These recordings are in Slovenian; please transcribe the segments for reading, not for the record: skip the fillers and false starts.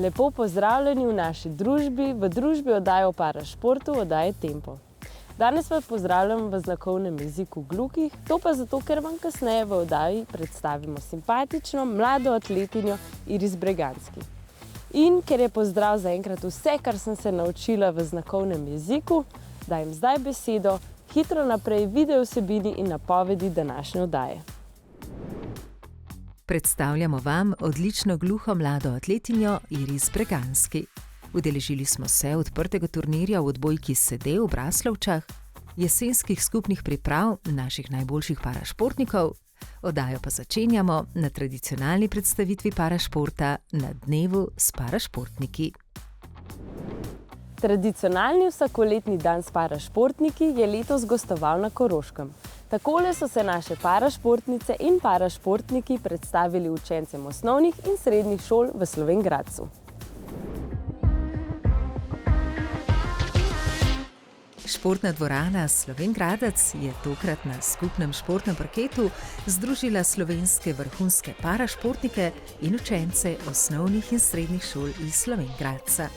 Lepo pozdravljeni v naši družbi, v družbi oddaje o parašportu, oddaje Tempo. Danes vas pozdravljam v znakovnem jeziku gluhih, to pa zato, ker vam kasneje v oddaji predstavimo simpatično mlado atletinjo Iris Breganski. In ker je pozdrav zaenkrat vse, kar sem se naučila v znakovnem jeziku, dajem zdaj besedo hitro naprej video vsebini in napovedi današnje oddaje. Predstavljamo vam odlično gluho mlado atletinjo Iris Breganski. Udeležili smo se odprtega turnirja v odbojki sede v Braslovčah, jesenskih skupnih priprav naših najboljših parašportnikov, oddajo pa začenjamo na tradicionalni predstavitvi parašporta na dnevu s parašportniki. Tradicionalni vsakoletni dan s parašportniki je letos gostoval na Koroškem. Takole so se naše parašportnice in parašportniki predstavili učencem osnovnih in srednjih šol v Slovenj Gradcu. Športna dvorana Slovenj Gradec je tokrat na skupnem športnem parketu združila slovenske vrhunske parašportnike in učence osnovnih in srednjih šol iz Slovenj Gradca.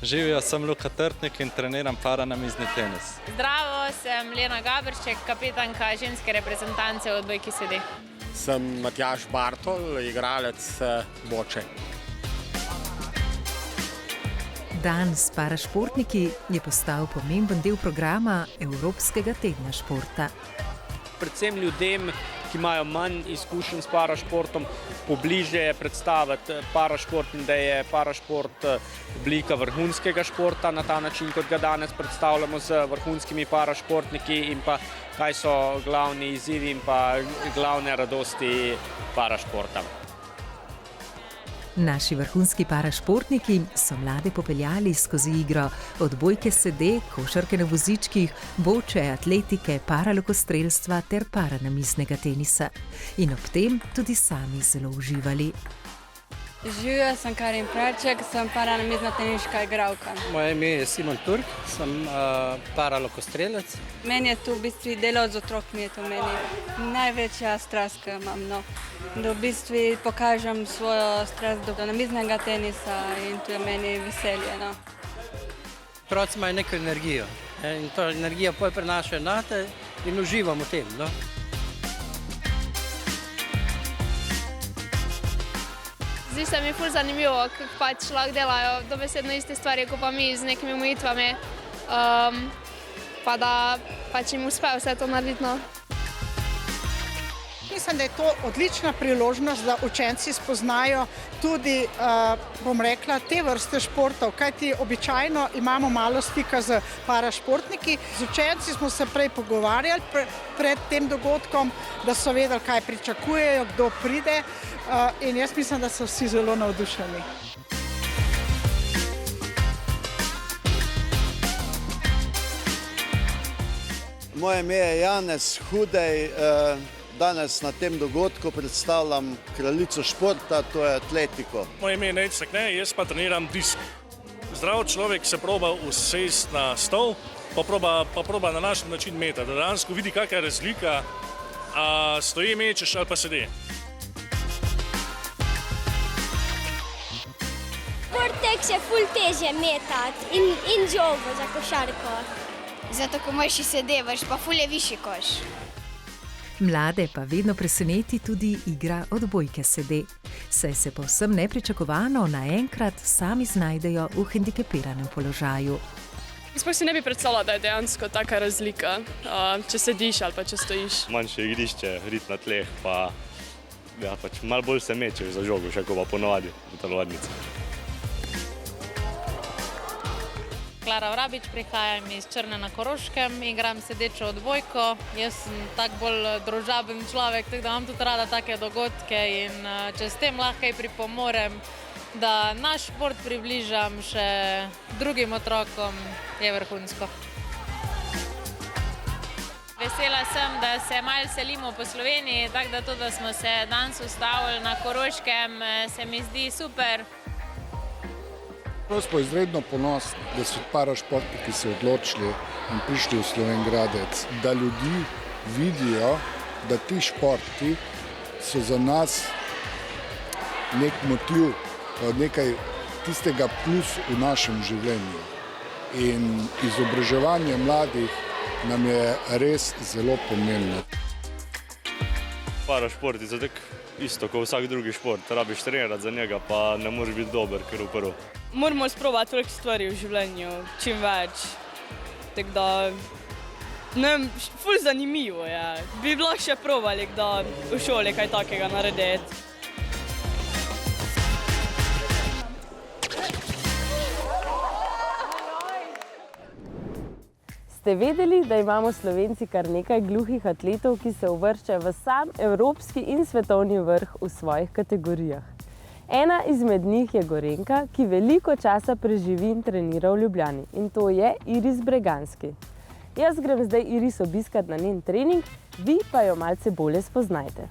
Živijo, sem Luka Trtnik in treniram paranamizni tenis. Zdravo, sem Lena Gaberšček, kapetanka ženske reprezentance v odbojki sede. Sem Matjaž Bartol, igralec boče. Dan s parašportniki je postal pomemben del programa Evropskega tedna športa. Predvsem ljudem, ki imajo manj izkušenj s parašportom, pobliže predstaviti parašport in da je parašport oblika vrhunskega športa na ta način, kot ga danes predstavljamo z vrhunskimi parašportniki in pa kaj so glavni izzivi in pa glavne radosti parašporta. Naši vrhunski parašportniki so mlade popeljali skozi igro odbojke sede, košarke na vozičkih, boče, atletike, paralokostrelstva ter paranamiznega tenisa. In ob tem tudi sami zelo uživali. Živjo, sem Karin Praček, sem paranamizna teniška igralka. Moje ime je Simon Turk, sem paralokostrelec. Meni je tu v bistvu delo z otrokmi, je to meni največja strast, ki jo imam. Da v bistvu pokažem svojo strast do namiznega tenisa in to je meni veselje. Otroci imajo neko energijo in to energijo potem prenašajo nate in uživam v tem. Zdi se mi ful zanimivo, kako pač lahko delajo dobesedno iste stvari, kot pa mi z nekimi omejitvami, pa da pač jim uspe vse to narediti. Mislim, da je to odlična priložnost, da učenci spoznajo tudi, bom rekla, te vrste športov, kajti običajno imamo malo stika z parašportniki. Z učenci smo se prej pogovarjali pred tem dogodkom, da so vedeli, kaj pričakujejo, kdo pride in jaz mislim, da so vsi zelo navdušeni. Moje ime je Janez Hudej. Danes na tem dogodku predstavljam kraljico športa, to je atletiko. Moje ime je Nejc Sakne, jaz pa treniram disk. Zdrav človek se proba usesti na stol, pa proba na naš način metati, da dejansko vidi, kakšna je razlika, a stoji mečeš ali pa sedi. Športek se ful težje metati in žogo za košarko. Zato, ko moraš sedeti, pa ful je višji koš. Mlade pa vedno preseneti tudi igra odbojke sede, saj se povsem nepričakovano naenkrat sami znajdejo v hendikepiranem položaju. Sploh si ne bi predstavljala, da je dejansko taka razlika, če sediš ali pa če stojiš. Manjše igrišče, rit na tleh, pa pač malo bolj se mečeš za žogo, še ko pa ponovadi v telovadnici. Klara Vrabič, prihajam iz Črne na Koroškem, igram sedečo odbojko. Jaz sem tak bolj družaben človek, tako da imam tudi rada take dogodke in če s tem lahko pripomorem, da naš šport približam še drugim otrokom, je vrhunsko. Vesela sem, da se malo selimo po Sloveniji, tako da to, da smo se danes ustavili na Koroškem, se mi zdi super. Smo izredno ponosni, da so parašportniki se odločili in prišli v Slovenj Gradec, da ljudi vidijo, da ti športi so za nas nek motiv, nekaj tistega plus v našem življenju. In izobraževanje mladih nam je res zelo pomembno. Parašport je zadek isto kot vsak drugi šport. Rabiš trenirati za njega, pa ne moreš biti dober, ker v prvo. Moramo sprobati toliko stvari v življenju, čim več. Tako da, ne vem, ful zanimivo je. Bi lahko še probali, da v šoli kaj takega narediti. Ste vedeli, da imamo Slovenci kar nekaj gluhih atletov, ki se uvrščajo v sam evropski in svetovni vrh v svojih kategorijah? Ena izmed njih je Gorenjka, ki veliko časa preživi in trenira v Ljubljani. In to je Iris Breganski. Jaz grem zdaj Iris obiskat na njen trening, vi pa jo malce bolje spoznajte.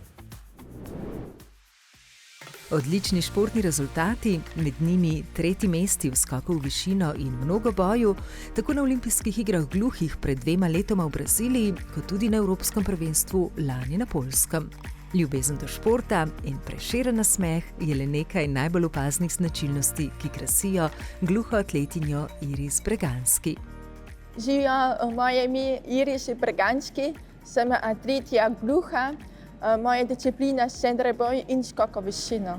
Odlični športni rezultati, med njimi 3. mesti v skoku v višino in mnogoboju, tako na olimpijskih igrah gluhih pred 2 letoma v Braziliji, kot tudi na Evropskem prvenstvu lani na Poljskem. Ljubezen do športa in prešeren nasmeh je le nekaj najbolj opaznih značilnosti, ki krasijo gluho atletinjo Iris Breganski. Živijo, moje ime je Iris Breganski, sem atletija gluha. Moja disciplina so dreboj in skok v višino.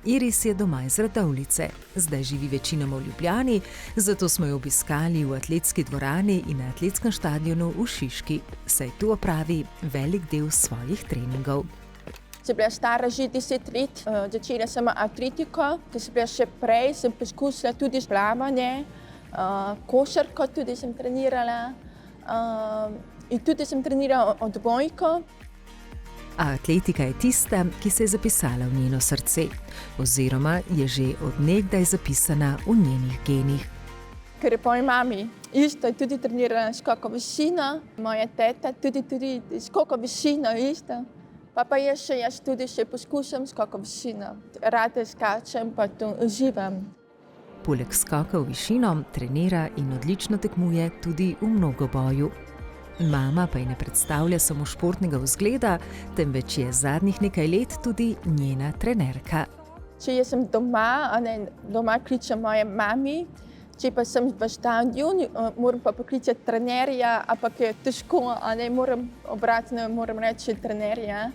Iris je doma iz Radovljice. Zdaj živi večinoma v Ljubljani, zato smo jo obiskali v atletski dvorani in na atletskem štadionu v Šiški, saj tu opravi velik del svojih treningov. Sem bila stara že 10 let, začela sem atletiko, ker sem bila še prej, sem poskusila tudi plavanje, košarko tudi sem trenirala in tudi sem trenirala odbojko. A atletika je tista, ki se je zapisala v njeno srce, oziroma je že od nekdaj zapisana v njenih genih. Ker je po moji mami isto tudi trenirala skok v višino, moja teta tudi skok v višino isto, pa jaz tudi še poskušam skok v višino. Rada skačem, pa to uživam. Poleg skoka v višino trenira in odlično tekmuje tudi v mnogoboju. Mama pa ji ne predstavlja samo športnega vzgleda, temveč je zadnjih nekaj let tudi njena trenerka. Če jaz sem doma kličem moje mami, če pa sem v štadionu, moram pa poklicati trenerja, ampak je težko, moram reči trenerja.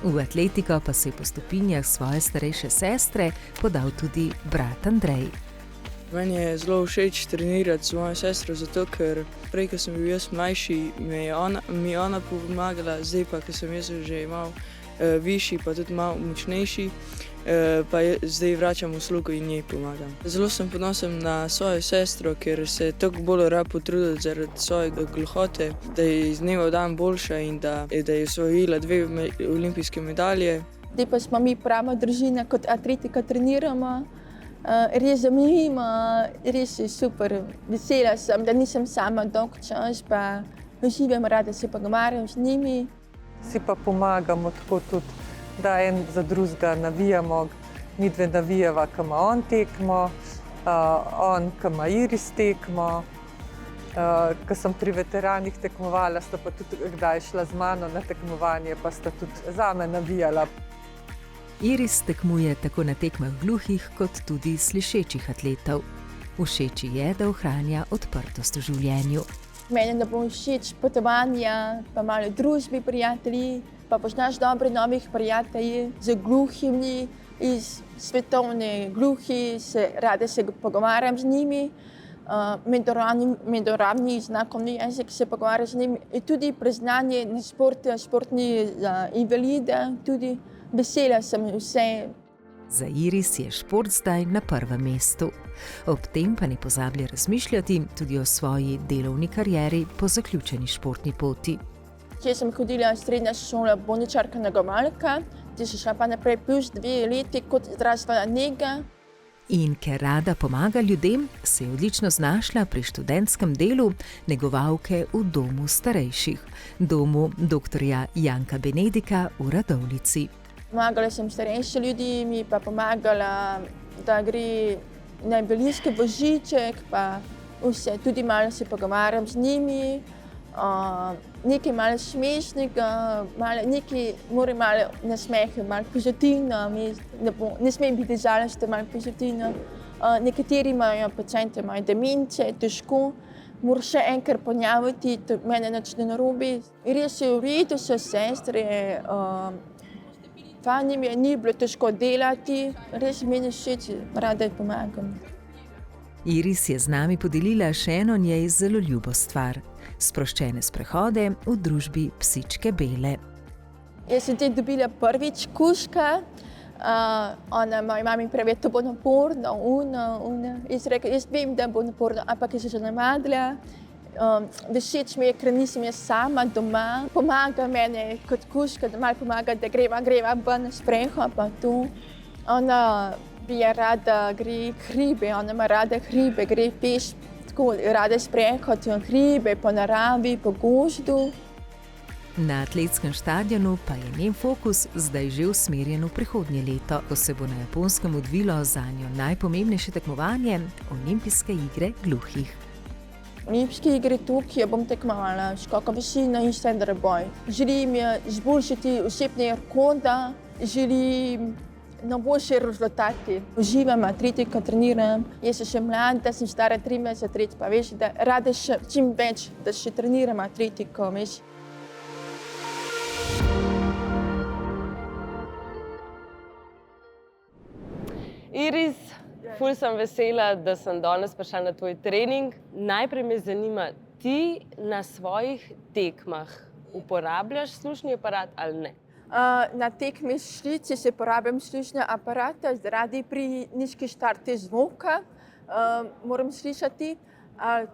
V atletiko pa se je po stopinjah svoje starejše sestre podal tudi brat Andrej. Meni je zelo všeč trenirati z mojo sestro, zato ker prej, ko sem bil jaz mlajši, mi je ona pomagala, zdaj pa, ko sem jaz že malo višji, pa tudi malo močnejši, pa zdaj vračam uslugo in njej pomagam. Zelo sem ponosen na svojo sestro, ker se je toliko bolj rada potrudila zaradi svoje gluhote, da je iz dneva v dan boljša in da je osvojila 2 olimpijske medalje. Zdaj pa smo mi prava družina, kot atletika treniramo. Res zanimivo, res je super. Vesela sem, da nisem sama dolg čas, pa uživam, rada se pogovarjam z njimi. Si pa pomagamo tako tudi, da en za drugega navijamo. Mi dve navijava, ko ima on tekmo, on, ko ima Iris tekmo. Ko sem pri veteranih tekmovala, sta pa tudi kdaj šla z mano na tekmovanje, pa sta tudi zame navijala. Iris tekmuje tako na tekmah gluhih, kot tudi slišečih atletov. Všeč ji je, da ohranja odprtost v življenju. Meni ne bo všeč potovanja, pa malo družbi prijatelji, pa poznaš dobre novih prijatelji z gluhimi, iz svetovne gluhi, rada se pogovarjam z njimi, medoravni znakovni jezik se pogovarjam z njimi, in tudi priznanje na športni invalide, tudi vesela sem vse. Za Iris je šport zdaj na prvem mestu. Ob tem pa ne pozablja razmišljati tudi o svoji delovni karieri po zaključeni športni poti. Če sem hodila v srednjo šolo bolničarka negovalka, če sem šla pa naprej plus 2 leti kot zdravstvena nega. In ker rada pomaga ljudem, se je odlično znašla pri študentskem delu negovalke v domu starejših, domu dr. Janka Benedika v Radovljici. Pomagala sem starejše ljudi, mi pa pomagala, da gre na invalidski voziček, pa vse, tudi malo se pogovarjam z njimi, nekaj malo smešnega, mora malo nasmeha, malo pozitivno, ne sme biti žalosten, malo pozitivno. Nekateri pacienti imajo demence, težko. Moraš še enkrat ponavljati, da mene nič ne narobe. Res je v redu, so sestre, fajn mi je, ni bilo težko delati, res meni všeč, rada pomagam. Iris je z nami podelila še eno njej zelo ljubo stvar. Sproščene sprehode v družbi psičke Bele. Jaz sem te dobila prvič kužka. Moja mama pravi, to bo naporno, Jaz rekla, jaz vem, da bo naporno, ampak jaz sem že namadla. Všeč mi je, ker nisem jaz sama doma. Pomaga mene kot kužka, da malo pomaga, da greva ven na spreho, pa tu. Ona bi rada gre hribe, ona ima rada hribe, gre peš, tako rada sprehod, hribe, po naravi, po gozdu. Na atletskem štadionu pa je njen fokus zdaj že usmerjen v prihodnje leto, ko se bo na Japonskem odvilo zanjo najpomembnejše tekmovanje Olimpijske igre gluhih. Olimpijske igre Tokio bom tekmovala, skoka višina in stand boj. Želim izboljšati osebne rekorda, želim na boljše rezultate. Uživam atletiko, treniram. Jaz sem še mlada, sem stara 23 let, pa veš, da rada še čim več, da še treniram atletiko, veš. Iris, ful sem vesela, da sem danes prišla na tvoj trening. Najprej me zanima, ti na svojih tekmah uporabljaš slušni aparat ali ne? Na tekmi šlici se uporabljam slušne aparate, zaradi pri nizki štarti zvoka moram slišati.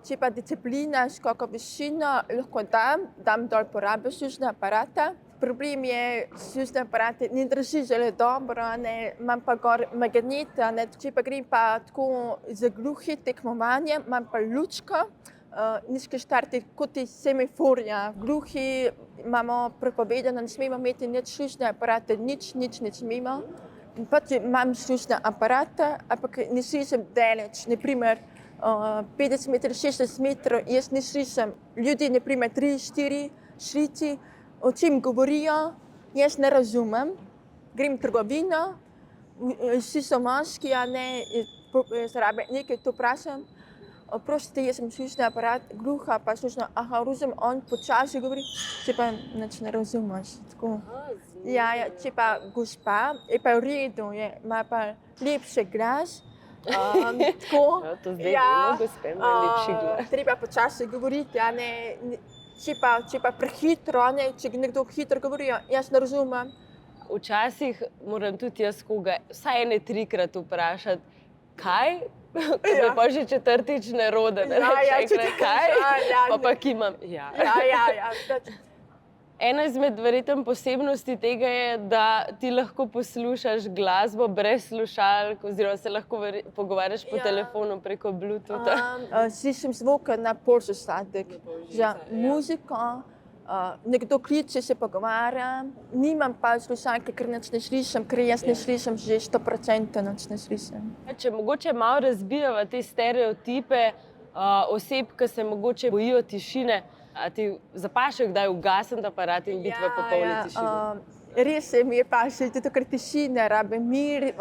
Če pa disciplina, skoka višino, lahko dam dol porabljam slušne aparate. Problem je, slušne aparate ne drži zelo dobro, imam pa gor magnet, če pa grem pa tako za gluhi tekmovanje, imam pa lučko, nizki štarti kot semaforja. Gluhi imamo prepovedano, ne smemo imeti nič slušne aparate, nič ne smemo. Pač imam slušne aparate, ampak ne slišim daleč, naprimer 50 metrov, 60 metrov, jaz ne slišim. Ljudje, naprimer 3-4 šlici, o čem govorijo, jaz ne razumem. Grem v trgovino, vsi so moški, nekaj to vprašam. Oprostite, jaz sem slušni aparat, gluha, pa slušno, razumem, on počasi govori, če pa nič ne razumeš. Če pa gospa, je pa v redu, ima pa lepši glas. To zdaj vemo, gospe, ima lepši glas. Treba počasi govoriti, če pa prehitro, če nekdo hitro govori, jaz ne razumem. Včasih moram tudi jaz koga vsaj 3-krat vprašati, kaj? Ko me pa že 4-tič ne rode, ne rečem, kaj? Pa kimam. Ena izmed verjetno posebnosti tega je, da ti lahko poslušaš glasbo brez slušalk oziroma se lahko pogovarjaš po telefonu preko Bluetootha. Slišim zvok na pol zastatek, za muziko, nekdo kliče, se pogovarja. Nimam pa slušalke, ker nič ne slišim, ker jaz ne slišim že 100% nič ne slišim. Če mogoče malo razbijava te stereotipe oseb, ki se mogoče bojijo tišine, a ti zapaše kdaj ugasniti aparat in biti v popolni tišini? Res mi je paše, tudi ker tišine, rabim mir,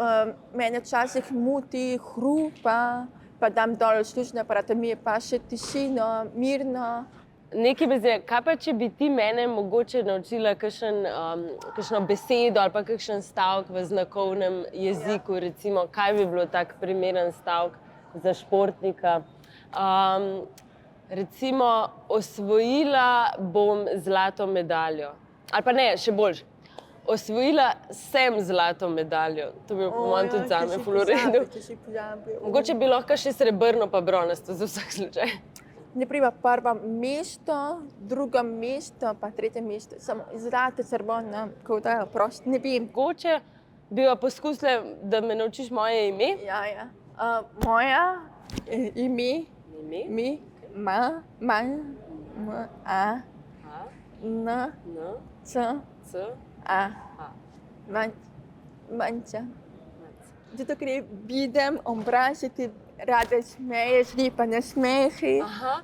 mene včasih muti, hrupa, pa dam dol slušne aparate, mi je paše tišino, mirno. Nekaj me zanima, kaj pa če bi ti mene mogoče naučila kakšno besedo ali pa kakšen stavek v znakovnem jeziku, recimo, kaj bi bilo tak primeren stavek za športnika? Recimo, osvojila bom zlato medaljo. Ali pa ne, še boljše. Osvojila sem zlato medaljo. To bi po mojem tudi zame ful v redu. Mogoče bi lahko še srebrno pa bronasto za vsak slučaj. Naprimer, prvo mesto, drugo mesto, pa tretje mesto. Samo zlato, srebrno, kot da prosto ne vem. Mogoče bi pa poskusila, da me naučiš moje ime? Ja. Moja ime, Ma, A, N, C, A. Manča. Zato, ker vidim obraz, rade smeje, zlipane smehi. Aha,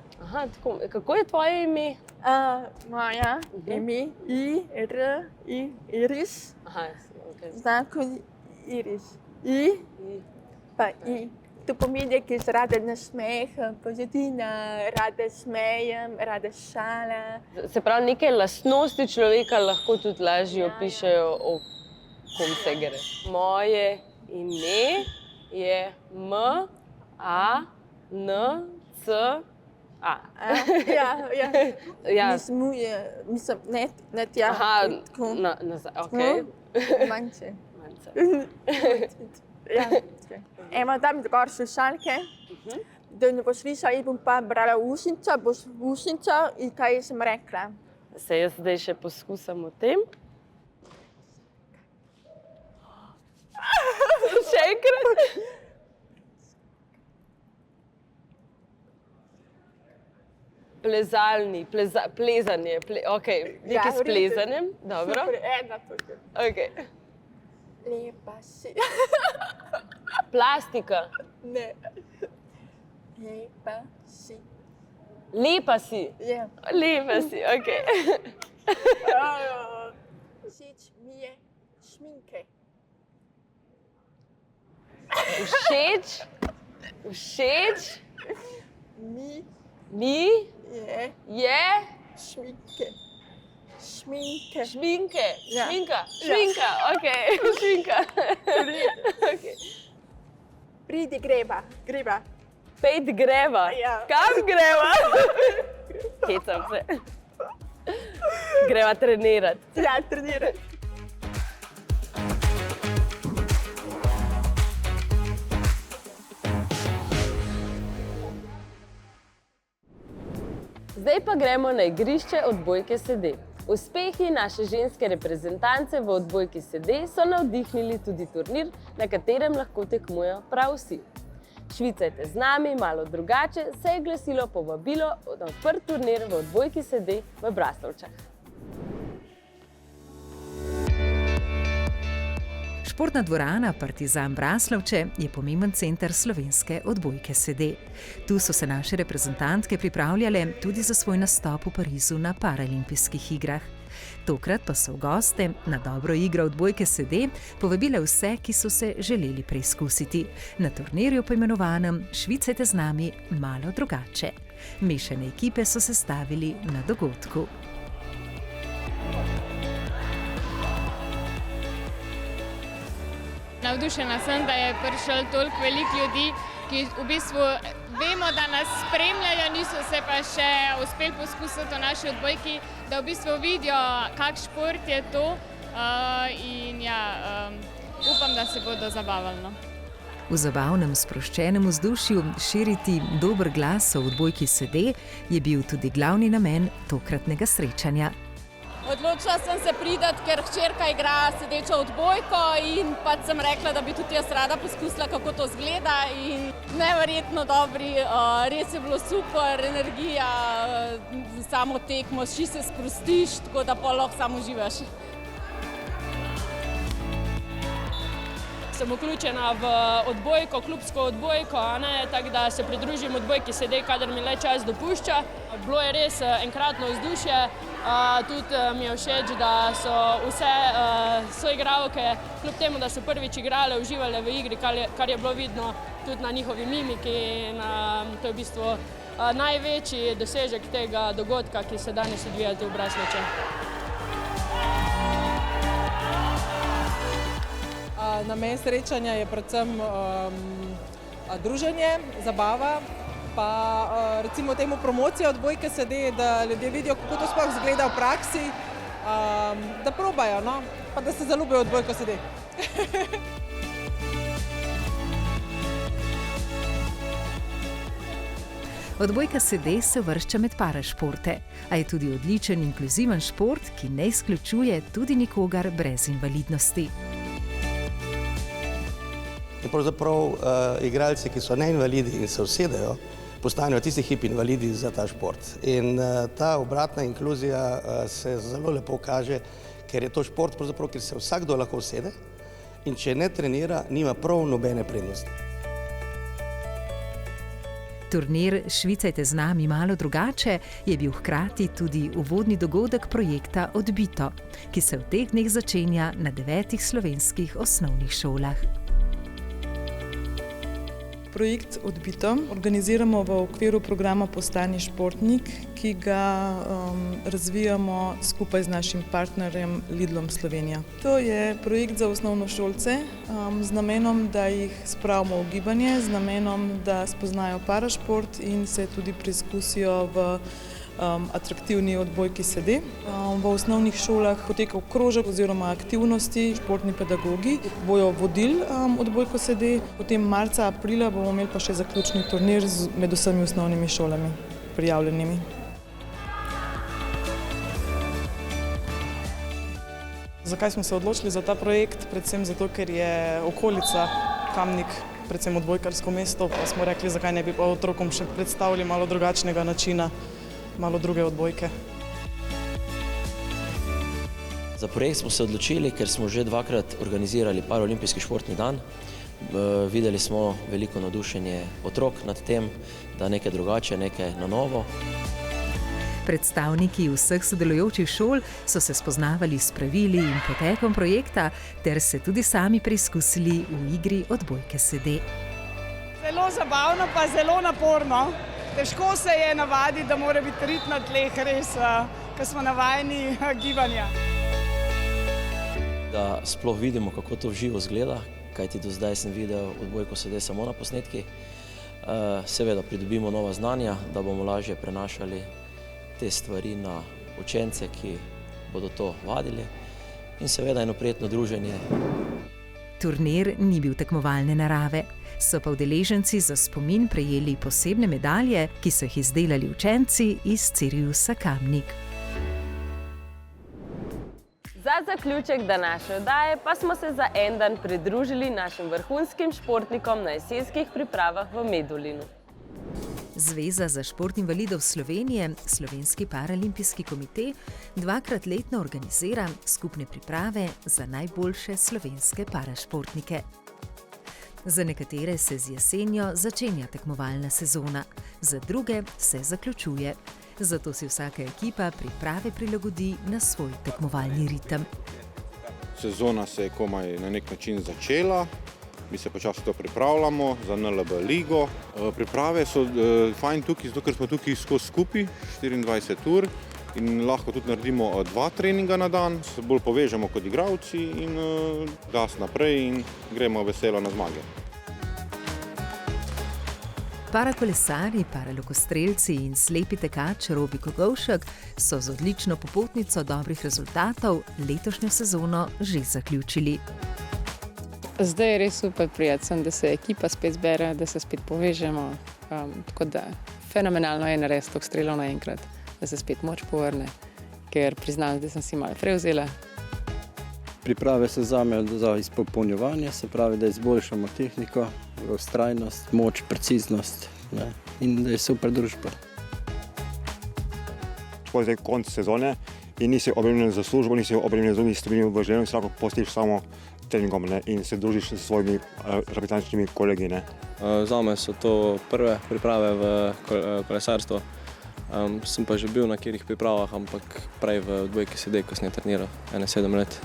tako. Kako je tvoje ime? Moja ime Iris. Aha, okay. Znako Iris. I pa I. To pomeni, ki se rada nasmeha, pozitivna, rada smejem, rada šala. Se pravi, neke lastnosti človeka lahko tudi lažje opišejo, o kom se gre. Moje ime je M-A-N-C-A. Ja. Mislim, ne tja. Aha, nazaj, okej. Manjše. Ja. Evo, dam gor slušalke, da ne boš slišala, in bom pa brala ušnico, boš ušnico in kaj sem rekla. Se jaz zdaj še poskusim o tem. Še enkrat. Plezalni, plezanje, okej, nekaj s plezanjem, dobro. Super, ena tukaj. Okej. Lepa si. Plastika. Ne. Lepa si. Lepa si? Ja. Lepa si, okej. Všeč mi je šminke. Všeč? Všeč? Mi? Je? Šminke. Šminke. Šminke? Ja. Šminka, okej, šminka. Pridi greva. Pejt greva? Ja. Kam greva? Hecam se. Greva trenirati. Ja, trenirati. Zdaj pa gremo na igrišče odbojke sede. Uspehi naše ženske reprezentance v odbojki sede so navdihnili tudi turnir, na katerem lahko tekmujejo prav vsi. Švicajte z nami, malo drugače se je glasilo povabilo na odprt turnir v odbojki sede v Braslovčah. Športna dvorana Partizan Braslovče je pomemben center slovenske odbojke sede. Tu so se naše reprezentantke pripravljale tudi za svoj nastop v Parizu na Paralimpijskih igrah. Tokrat pa so v goste na dobro igro odbojke sede povabile vse, ki so se želeli preizkusiti. Na turnirju poimenovanem Švicajte z nami, malo drugače. Mešane ekipe so se stavili na dogodku. Navdušena sem, da je prišel toliko veliko ljudi, ki v bistvu vemo, da nas spremljajo, niso se pa še uspeli poskusiti v naši odbojki, da v bistvu vidijo, kak šport je to in ja, upam, da se bodo zabavali. No. V zabavnem, sproščenem vzdušju širiti dober glas o odbojki sede je bil tudi glavni namen tokratnega srečanja. Odločila sem se priti, ker hčerka igra sedečo odbojko in pač sem rekla, da bi tudi jaz rada poskusila, kako to izgleda in neverjetno dobri, res je bilo super, energija, samo tekmo, ši se sprostiš, tako da pa lahko samo uživaš. Sem vključena v odbojko, klubsko odbojko, tako da se pridružim odbojki sede, kadar mi le čas dopušča. Bilo je res enkratno vzdušje, tudi mi je všeč, da so vse soigralke, kljub temu, da so prvič igrale, uživale v igri, kar je bilo vidno tudi na njihovi mimiki in to je v bistvu največji dosežek tega dogodka, ki se danes odvija tu v Braslovčah. Namen srečanja je predvsem druženje, zabava, pa recimo temu promocija odbojke sede, da ljudje vidijo, kako to sploh izgleda v praksi, da probajo, no, pa da se zaljubijo v odbojko sede. Odbojka sede se uvršča med parašporte, a je tudi odličen inkluziven šport, ki ne izključuje tudi nikogar brez invalidnosti. In pravzaprav igralci, ki so neinvalidi in se usedejo, postanejo tisti hip invalidi za ta šport. In ta obratna inkluzija se zelo lepo kaže, ker je to šport, pravzaprav, ker se vsakdo lahko usede in če ne trenira, nima prav nobene prednosti. Turnir Švicajte z nami malo drugače je bil hkrati tudi uvodni dogodek projekta Odbito, ki se v teh dneh začenja na 9 slovenskih osnovnih šolah. Projekt Odbito organiziramo v okviru programa Postani športnik, ki ga razvijamo skupaj z našim partnerjem Lidlom Slovenija. To je projekt za osnovnošolce z namenom, da jih spravimo v gibanje, z namenom, da spoznajo parašport in se tudi preizkusijo v atraktivni odbojki sede. V osnovnih šolah poteka krožek oziroma aktivnosti, športni pedagogi bojo vodili odbojko sede. Potem marca, aprila bomo imeli pa še zaključni turnir med vsemi osnovnimi šolami prijavljenimi. Zakaj smo se odločili za ta projekt? Predvsem zato, ker je okolica Kamnik, predvsem odbojkarsko mesto, pa smo rekli, zakaj ne bi pa otrokom še predstavili malo drugačnega načina, malo druge odbojke. Za projekt smo se odločili, ker smo že 2-krat organizirali Paraolimpijski športni dan. Videli smo veliko navdušenje otrok nad tem, da nekaj drugače, nekaj na novo. Predstavniki vseh sodelujočih šol so se spoznavali s pravili in potekom projekta ter se tudi sami preizkusili v igri odbojke sede. Zelo zabavno pa zelo naporno. Težko se je navaditi, da mora biti rit na tleh, res, ker smo navajeni gibanja. Da sploh vidimo, kako to v živo izgleda, kajti do zdaj sem videl odbojko sede samo na posnetki. Seveda pridobimo nova znanja, da bomo lažje prenašali te stvari na učence, ki bodo to vadili, in seveda eno prijetno druženje. Turnir ni bil tekmovalne narave, so pa udeleženci za spomin prejeli posebne medalje, ki so jih izdelali učenci iz Ciriusa Kamnik. Za zaključek današnje oddaje pa smo se za en dan pridružili našim vrhunskim športnikom na jesenskih pripravah v Medulinu. Zveza za šport invalidov Slovenije, Slovenski paraolimpijski komite, 2-krat letno organizira skupne priprave za najboljše slovenske parašportnike. Za nekatere se z jesenjo začenja tekmovalna sezona, za druge se zaključuje. Zato si vsaka ekipa priprave prilagodi na svoj tekmovalni ritem. Sezona se je komaj na nek način začela. Mi se počasi to pripravljamo za NLB ligo. Priprave so fajn tukaj, zato ker smo tukaj skupaj 24 ur in lahko tudi naredimo 2 treninga na dan. Se bolj povežemo kot igralci in gas naprej in gremo veselo na zmage. Parakolesarji, paralokostrelci in slepi tekač Robi Kogovšek so z odlično popotnico dobrih rezultatov letošnjo sezono že zaključili. Zdaj je res super prijeten, da se ekipa spet zbere, da se spet povežemo. Tako da fenomenalno je narediti toliko strelov naenkrat, da se spet moč povrne, ker priznam, da sem si malo prevzela. Priprave se vzamejo za izpopolnjevanje, se pravi, da izboljšamo tehniko, vztrajnost, moč, preciznost, ne, in da je super družba. Tako je zdaj konc sezone in nisi obremljen za službo, nisi obremljen z drugimi stvarmi v življenju, si lahko postiš samo treningom, ne, in se družiš s svojimi reprezentančnimi kolegi. Ne. Zame so to prve priprave v kolesarstvu. Sem pa že bil na katerih pripravah, ampak prej v odbojki sede, ko sem je treniral 7 let.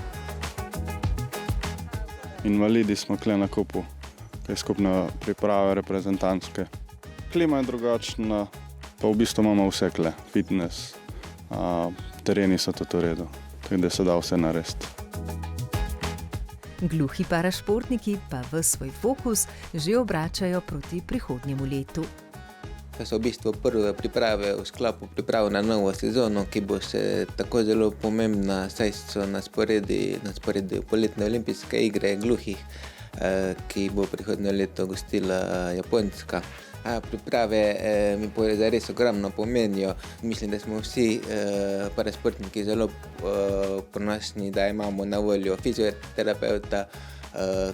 Invalidi smo kle na kupu, te skupne priprave reprezentantske. Klima je drugačna, pa v bistvu imamo vse kle, fitness, tereni so tudi v redu, tako da se da vse narediti. Gluhi parašportniki pa v svoj fokus že obračajo proti prihodnjemu letu. To so v bistvu prve priprave v sklopu priprav na novo sezono, ki bo še tako zelo pomembna, saj so na sporedu poletne olimpijske igre gluhih, ki bo prihodnje leto gostila Japonska. Priprave mi zares ogromno pomenijo. Mislim, da smo vsi parašportniki zelo ponosni, da imamo na voljo fizioterapeuta,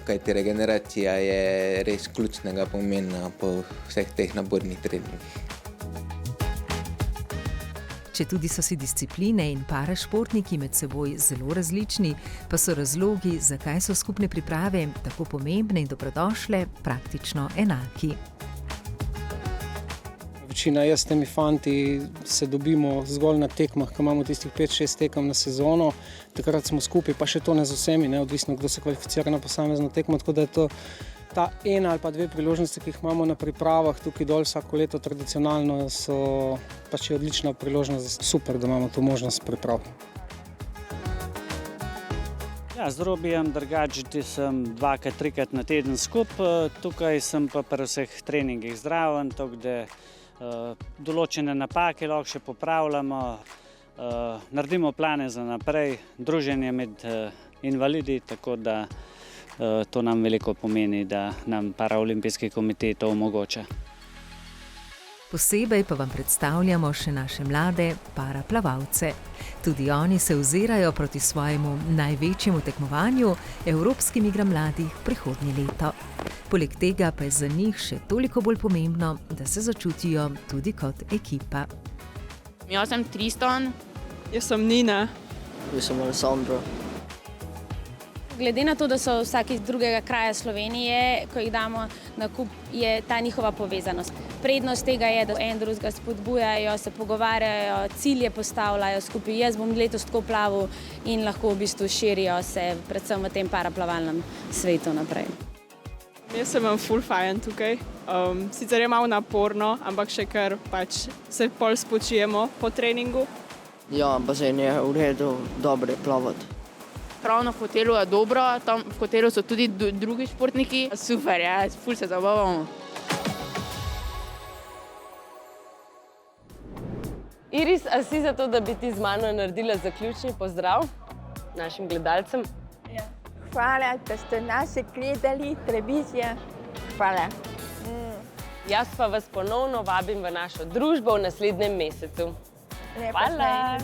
kajti regeneracija je res ključnega pomena po vseh teh napornih treningih. Četudi so si discipline in parašportniki med seboj zelo različni, pa so razlogi, zakaj so skupne priprave tako pomembne in dobrodošle, praktično enaki. spočina. Jaz s temi fanti se dobimo zgolj na tekmah, ko imamo tistih 5-6 tekem na sezono. Takrat smo skupaj, pa še to ne z vsemi, odvisno kdo se kvalificira na posamezno tekmo, tako da je to ta ena ali pa dve priložnosti, ki jih imamo na pripravah tukaj dol vsako leto tradicionalno, so pač odlična priložnost, super, da imamo to možnost priprav. Ja, z Robijem drugače sem 2-3 na teden skupaj, tukaj sem pa pri vseh treningih zraven, tako da določene napake lahko še popravljamo, naredimo plane za naprej, druženje med invalidi, tako da to nam veliko pomeni, da nam Paraolimpijski komitej to omogoča. Posebej pa vam predstavljamo še naše mlade paraplavalce. Tudi oni se ozirajo proti svojemu največjemu tekmovanju, Evropskim igram mladih prihodnje leto. Poleg tega pa je za njih še toliko bolj pomembno, da se začutijo tudi kot ekipa. Jaz sem Tristan. Jaz sem Nina. Jaz sem Alessandro. Glede na to, da so vsak iz drugega kraja Slovenije, ko jih damo na kup, je ta njihova povezanost. Prednost tega je, da en drugega spodbujajo, se pogovarjajo, cilje postavljajo skupaj. Jaz bom letos tako plaval in lahko v bistvu širijo se predvsem v tem paraplavalnem svetu naprej. Jaz sem ful fajn tukaj. Sicer je malo naporno, ampak še kar pač se pol spočijemo po treningu. Ja, bazen je v redu, dobro je plavati. Pravno v hotelu je dobro, tam v hotelu so tudi drugi športniki. Super, ja, ful se zabavamo. Iris, a si za to, da bi ti z mano naredila zaključni pozdrav našim gledalcem? Ja. Hvala, da ste nas gledali, televizija. Hvala. Jaz pa vas ponovno vabim v našo družbo v naslednjem mesecu. Hvala.